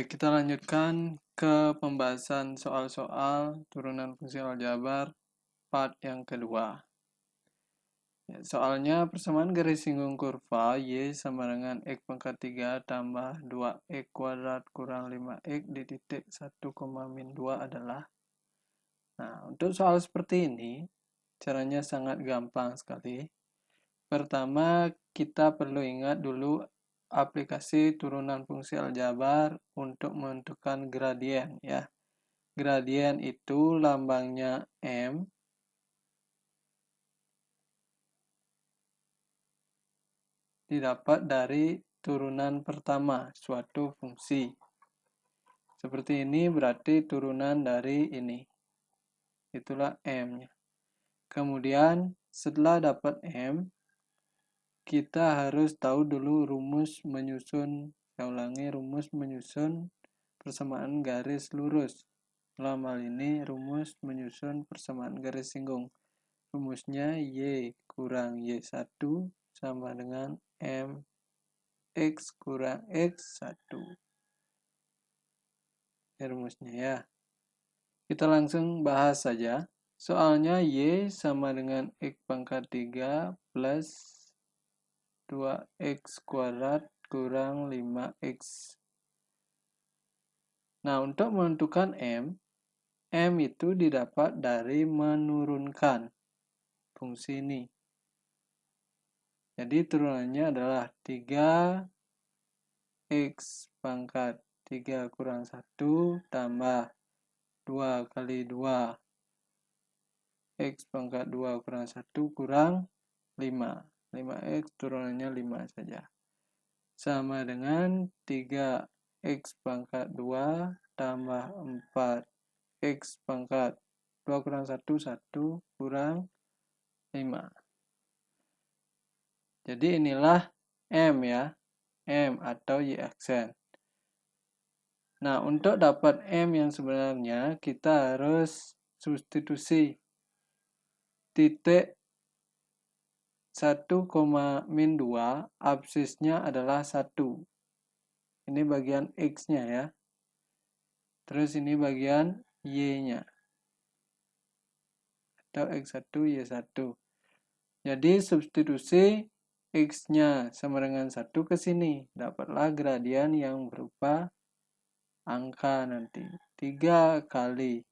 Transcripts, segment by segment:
Baik, kita lanjutkan ke pembahasan soal-soal turunan fungsi aljabar part yang kedua. Ya, soalnya persamaan garis singgung kurva Y sama dengan X pangkat 3 tambah 2X kuadrat kurang 5X di titik 1,-2 adalah. Nah, untuk soal seperti ini, caranya sangat gampang sekali. Pertama, kita perlu ingat dulu aplikasi turunan fungsi aljabar untuk menentukan gradien ya. Gradien itu lambangnya M didapat dari turunan pertama suatu fungsi. Seperti ini berarti turunan dari ini. Itulah M-nya. Kemudian setelah dapat M, kita harus tahu dulu rumus menyusun. Saya ulangi, rumus menyusun persamaan garis lurus. Dalam hal ini rumus menyusun persamaan garis singgung. Rumusnya Y kurang Y1 sama dengan M X kurang X1. Ini rumusnya ya. Kita langsung bahas saja. Soalnya Y sama dengan X pangkat 3 plus 2X kuadrat kurang 5X. Nah, untuk menentukan M itu didapat dari menurunkan fungsi ini. Jadi turunannya adalah 3X pangkat 3 kurang 1 tambah 2 kali 2 X pangkat 2 kurang 1 kurang 5. 5X turunannya 5 saja. Sama dengan 3X pangkat 2 tambah 4X pangkat 2 kurang 1, 1 kurang 5. Jadi inilah M ya, M atau Y aksen. Nah, untuk dapat M yang sebenarnya, kita harus substitusi titik 1,-2, absisnya adalah 1. Ini bagian X-nya ya. Terus ini bagian Y-nya. Atau X1, Y1. Jadi substitusi X-nya sama dengan 1 ke sini. Dapatlah gradien yang berupa angka nanti. 3 kali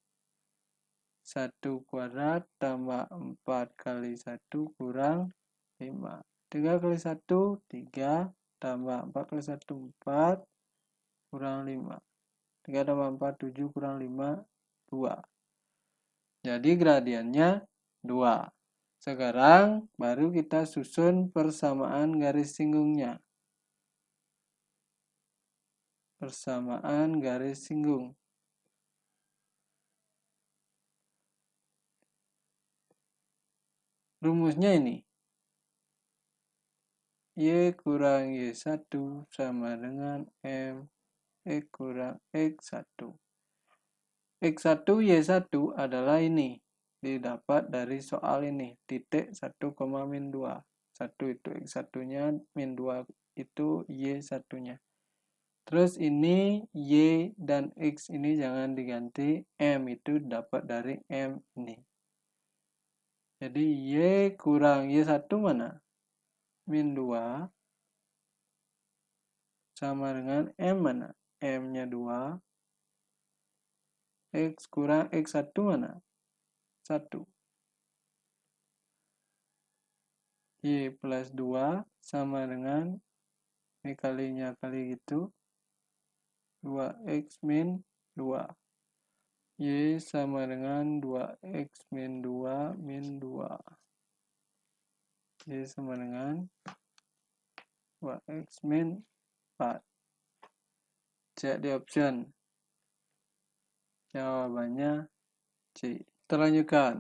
1 kuadrat tambah 4 kali 1 kurang 5. 3 kali 1, 3 tambah 4 kali 1, 4 kurang 5. 3 tambah 4, 7 kurang 5, 2. Jadi gradiennya 2. Sekarang baru kita susun persamaan garis singgungnya. Persamaan garis singgung. Rumusnya ini. Y kurang Y1 sama dengan M X kurang X1. X1 Y1 adalah ini. Didapat dari soal ini. Titik 1,-2. 1 itu X1-nya, min 2 itu Y1-nya. Terus ini Y dan X ini jangan diganti. M itu dapat dari M ini. Jadi Y kurang Y1 mana? Min 2 sama dengan M mana? M-nya 2. X kurang X1 mana? 1. Y plus 2 sama dengan, ini kalinya kali gitu, 2X min 2. Y sama dengan 2X min 2 min 2. Y sama dengan 2X min 4. Cek di option. Jawabannya C. Terlanjutkan.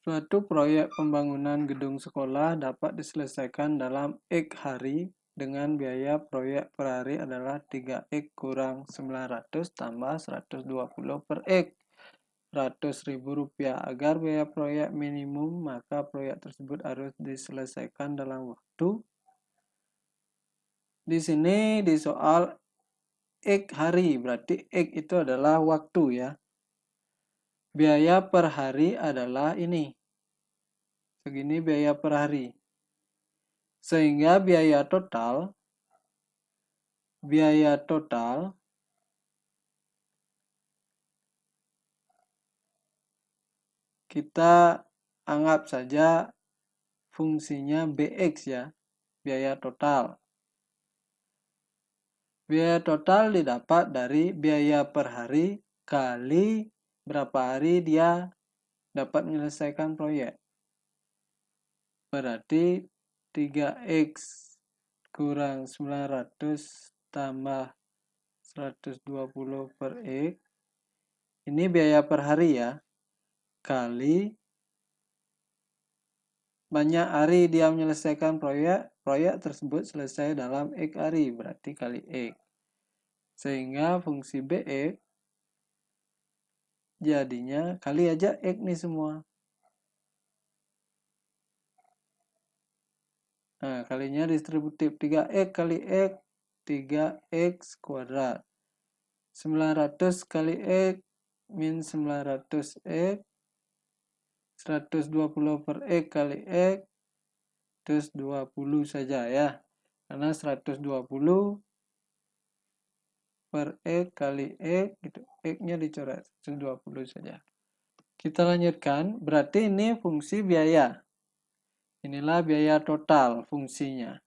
Suatu proyek pembangunan gedung sekolah dapat diselesaikan dalam X hari dengan biaya proyek per hari adalah 3X kurang 900 tambah 120 per X. Rp100.000. Agar biaya proyek minimum, maka proyek tersebut harus diselesaikan dalam waktu. Di sini di soal X hari, berarti X itu adalah waktu ya. Biaya per hari adalah ini. Segini biaya per hari. Sehingga biaya total kita anggap saja fungsinya BX ya, biaya total. Biaya total didapat dari biaya per hari kali berapa hari dia dapat menyelesaikan proyek. Berarti 3X kurang 900 tambah 120 per X. Ini biaya per hari ya. Kali banyak hari dia menyelesaikan proyek tersebut selesai dalam X hari, berarti kali X. Sehingga fungsi BX jadinya kali aja X nih semua. Nah, kalinya distributif 3X kali X, 3X kuadrat. 900 kali X min 900X, 120 per X kali X, terus 20 saja ya. Karena 120 per X kali X, gitu. X-nya dicoret, 120 saja. Kita lanjutkan, berarti ini fungsi biaya. Inilah biaya total fungsinya.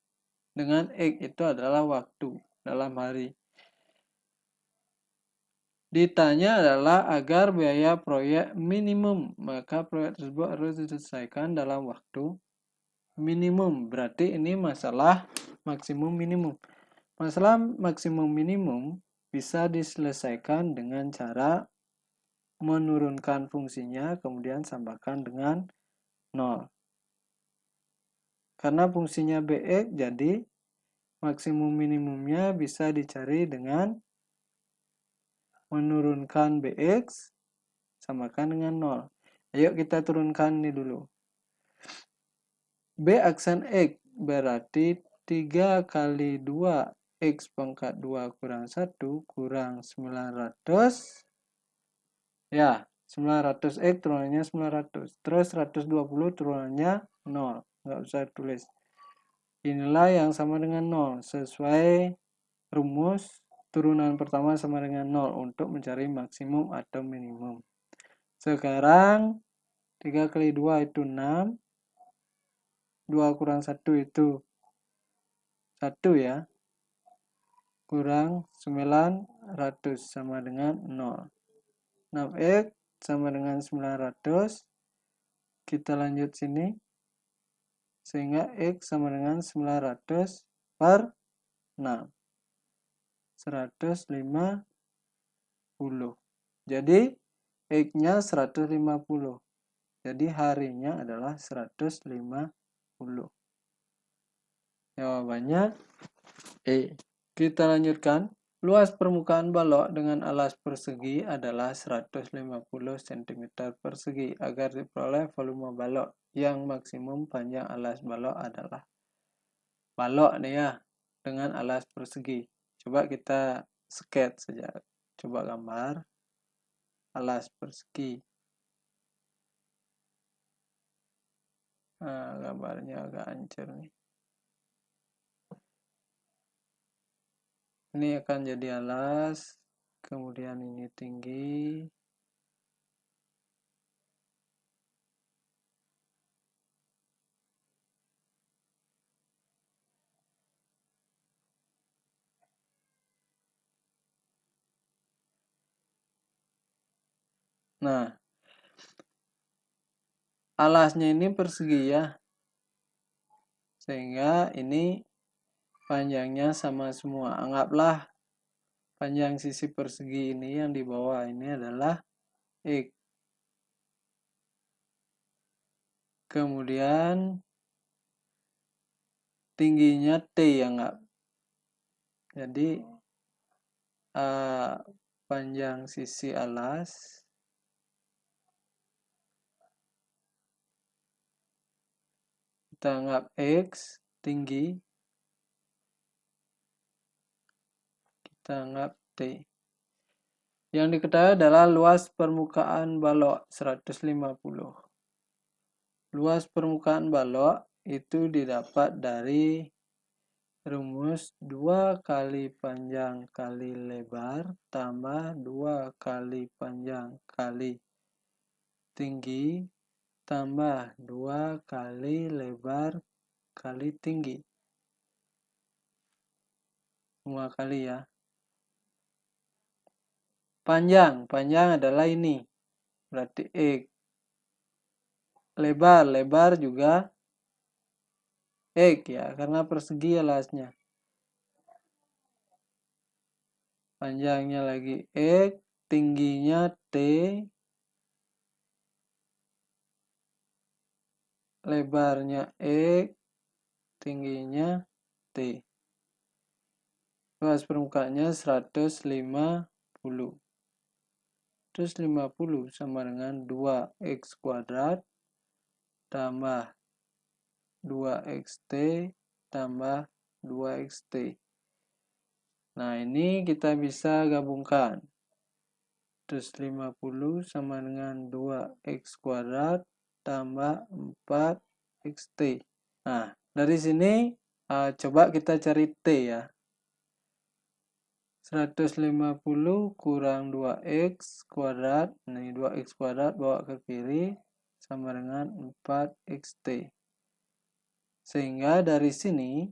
Dengan X itu adalah waktu dalam hari. Ditanya adalah agar biaya proyek minimum, maka proyek tersebut harus diselesaikan dalam waktu minimum. Berarti ini masalah maksimum minimum. Masalah maksimum minimum bisa diselesaikan dengan cara menurunkan fungsinya, kemudian samakan dengan 0. Karena fungsinya BX, jadi maksimum minimumnya bisa dicari dengan menurunkan BX samakan dengan 0. Ayo kita turunkan ini dulu. B aksen X berarti 3 kali 2 X pangkat 2 kurang 1 kurang 900. Ya, 900X turunannya 900. Terus 120 turunannya 0. Nggak usah tulis. Inilah yang sama dengan 0. Sesuai rumus, turunan pertama sama dengan 0 untuk mencari maksimum atau minimum. Sekarang 3 kali 2 itu 6. 2 kurang 1 itu 1 ya. Kurang 900 sama dengan 0. 6X sama dengan 900. Kita lanjut sini. Sehingga X sama dengan 900 per 6. 150. Jadi X-nya 150. Jadi harinya adalah 150. Jawabannya E. Kita lanjutkan. Luas permukaan balok dengan alas persegi adalah 150 cm persegi. Agar diperoleh volume balok yang maksimum, panjang alas balok adalah. Balok nih ya, dengan alas persegi. Coba kita sketch saja. Coba gambar alas persegi. Nah, gambarnya agak hancur nih. Ini akan jadi alas, kemudian ini tinggi. Nah, alasnya ini persegi ya. Sehingga ini panjangnya sama semua. Anggaplah panjang sisi persegi ini yang di bawah ini adalah X. Kemudian tingginya T ya enggak. Jadi panjang sisi alas kita anggap X tinggi. Kita anggap T. Yang diketahui adalah luas permukaan balok 150. Luas permukaan balok itu didapat dari rumus 2 kali panjang kali lebar tambah 2 kali panjang kali tinggi tambah 2 kali lebar kali tinggi. Semua kali ya. Panjang adalah ini. Berarti X. Lebar juga X ya, karena persegi alasnya. Panjangnya lagi X, tingginya T, lebarnya X, tingginya T. Luas permukaannya 150. 150 sama dengan 2x kuadrat tambah 2xt tambah 2xt. Nah, ini kita bisa gabungkan. 150 sama dengan 2x kuadrat tambah 4xt. Nah, dari sini coba kita cari T ya. 150 kurang 2x kuadrat, ini 2x kuadrat bawa ke kiri, sama dengan 4xt. Sehingga dari sini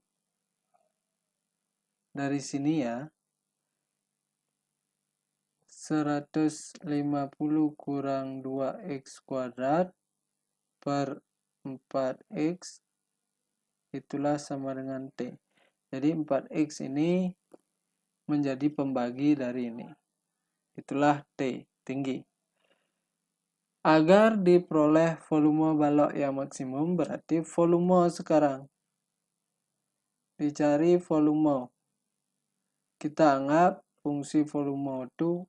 ya, 150 kurang 2x kuadrat per 4x, itulah sama dengan T. Jadi 4x ini menjadi pembagi dari ini. Itulah T, tinggi. Agar diperoleh volume balok yang maksimum, berarti volume sekarang. Dicari volume. Kita anggap fungsi volume itu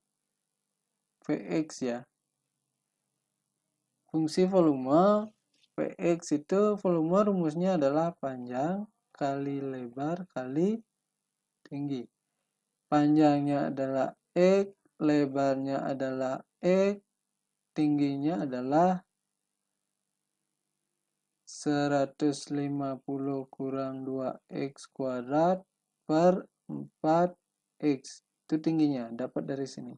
Vx ya. Fungsi volume Vx itu volume rumusnya adalah panjang kali lebar kali tinggi. Panjangnya adalah X, lebarnya adalah X, tingginya adalah 150 kurang 2x kuadrat per 4x. Itu tingginya, dapat dari sini.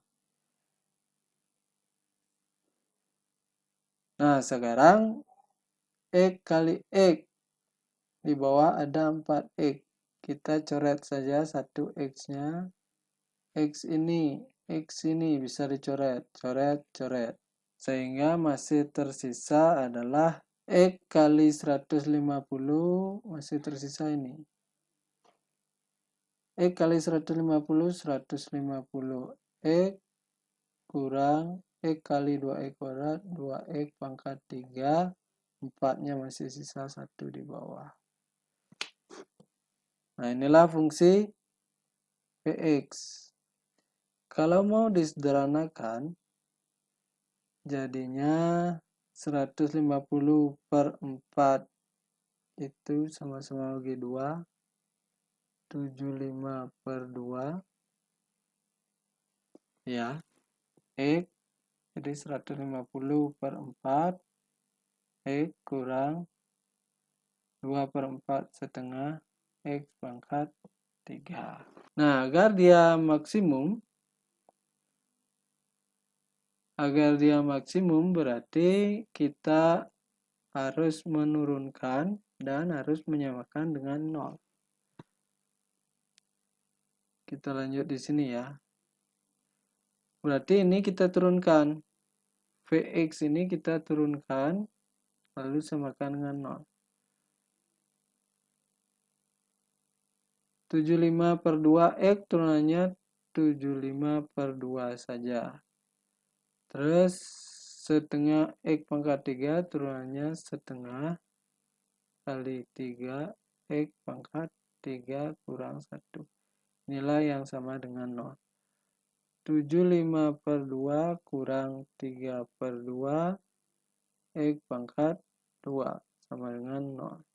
Nah, sekarang X kali X. Di bawah ada 4x. Kita coret saja 1x-nya. X ini bisa dicoret. Coret. Sehingga masih tersisa adalah X kali 150, masih tersisa ini. X kali 150, 150. X kurang X kali 2x kuadrat, 2x pangkat 3. 4-nya masih sisa 1 di bawah. Nah, inilah fungsi Vx. Kalau mau disederhanakan, jadinya 150 per 4 itu sama-sama bagi 2. 75 per 2. Ya. X. Jadi 150 per 4. X kurang 2 per 4 setengah. X pangkat 3. Nah, agar dia maksimum berarti kita harus menurunkan dan harus menyamakan dengan 0. Kita lanjut di sini ya. Berarti ini kita turunkan. Vx ini kita turunkan lalu samakan dengan 0. 75 per 2x turunannya 75 per 2 saja. Terus setengah x pangkat 3 turunannya setengah kali 3 x pangkat 3 kurang 1. Inilah yang sama dengan 0. 75 per 2 kurang 3 per 2 x pangkat 2 sama dengan 0.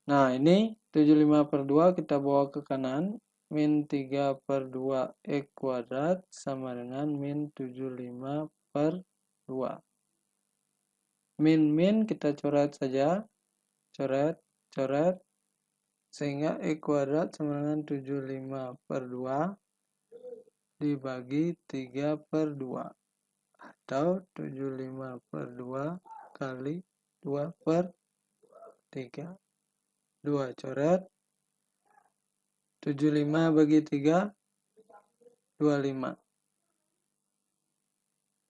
Nah, ini 75 per 2 kita bawa ke kanan. min 3 per 2 X kuadrat sama dengan min 75 per 2. Min kita coret saja. Coret, coret. Sehingga X kuadrat sama dengan 75 per 2 dibagi 3 per 2. Atau 75 per 2 kali 2 per 3. 2 coret. 75 bagi 3, 25.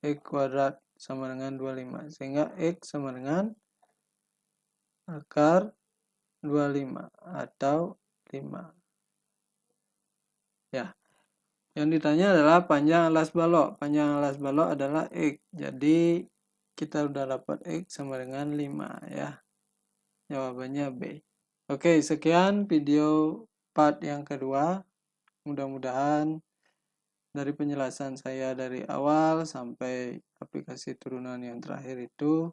X kuadrat sama dengan 25. Sehingga X sama dengan akar 25 atau 5. Ya. Yang ditanya adalah panjang alas balok. Panjang alas balok adalah X. Jadi kita udah dapat X sama dengan 5 ya. Jawabannya B. Oke, sekian video part yang kedua. Mudah-mudahan dari penjelasan saya dari awal sampai aplikasi turunan yang terakhir itu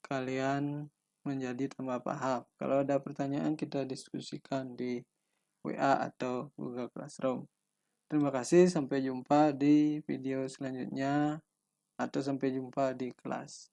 kalian menjadi tambah paham. Kalau ada pertanyaan kita diskusikan di WA atau Google Classroom. Terima kasih, sampai jumpa di video selanjutnya atau sampai jumpa di kelas.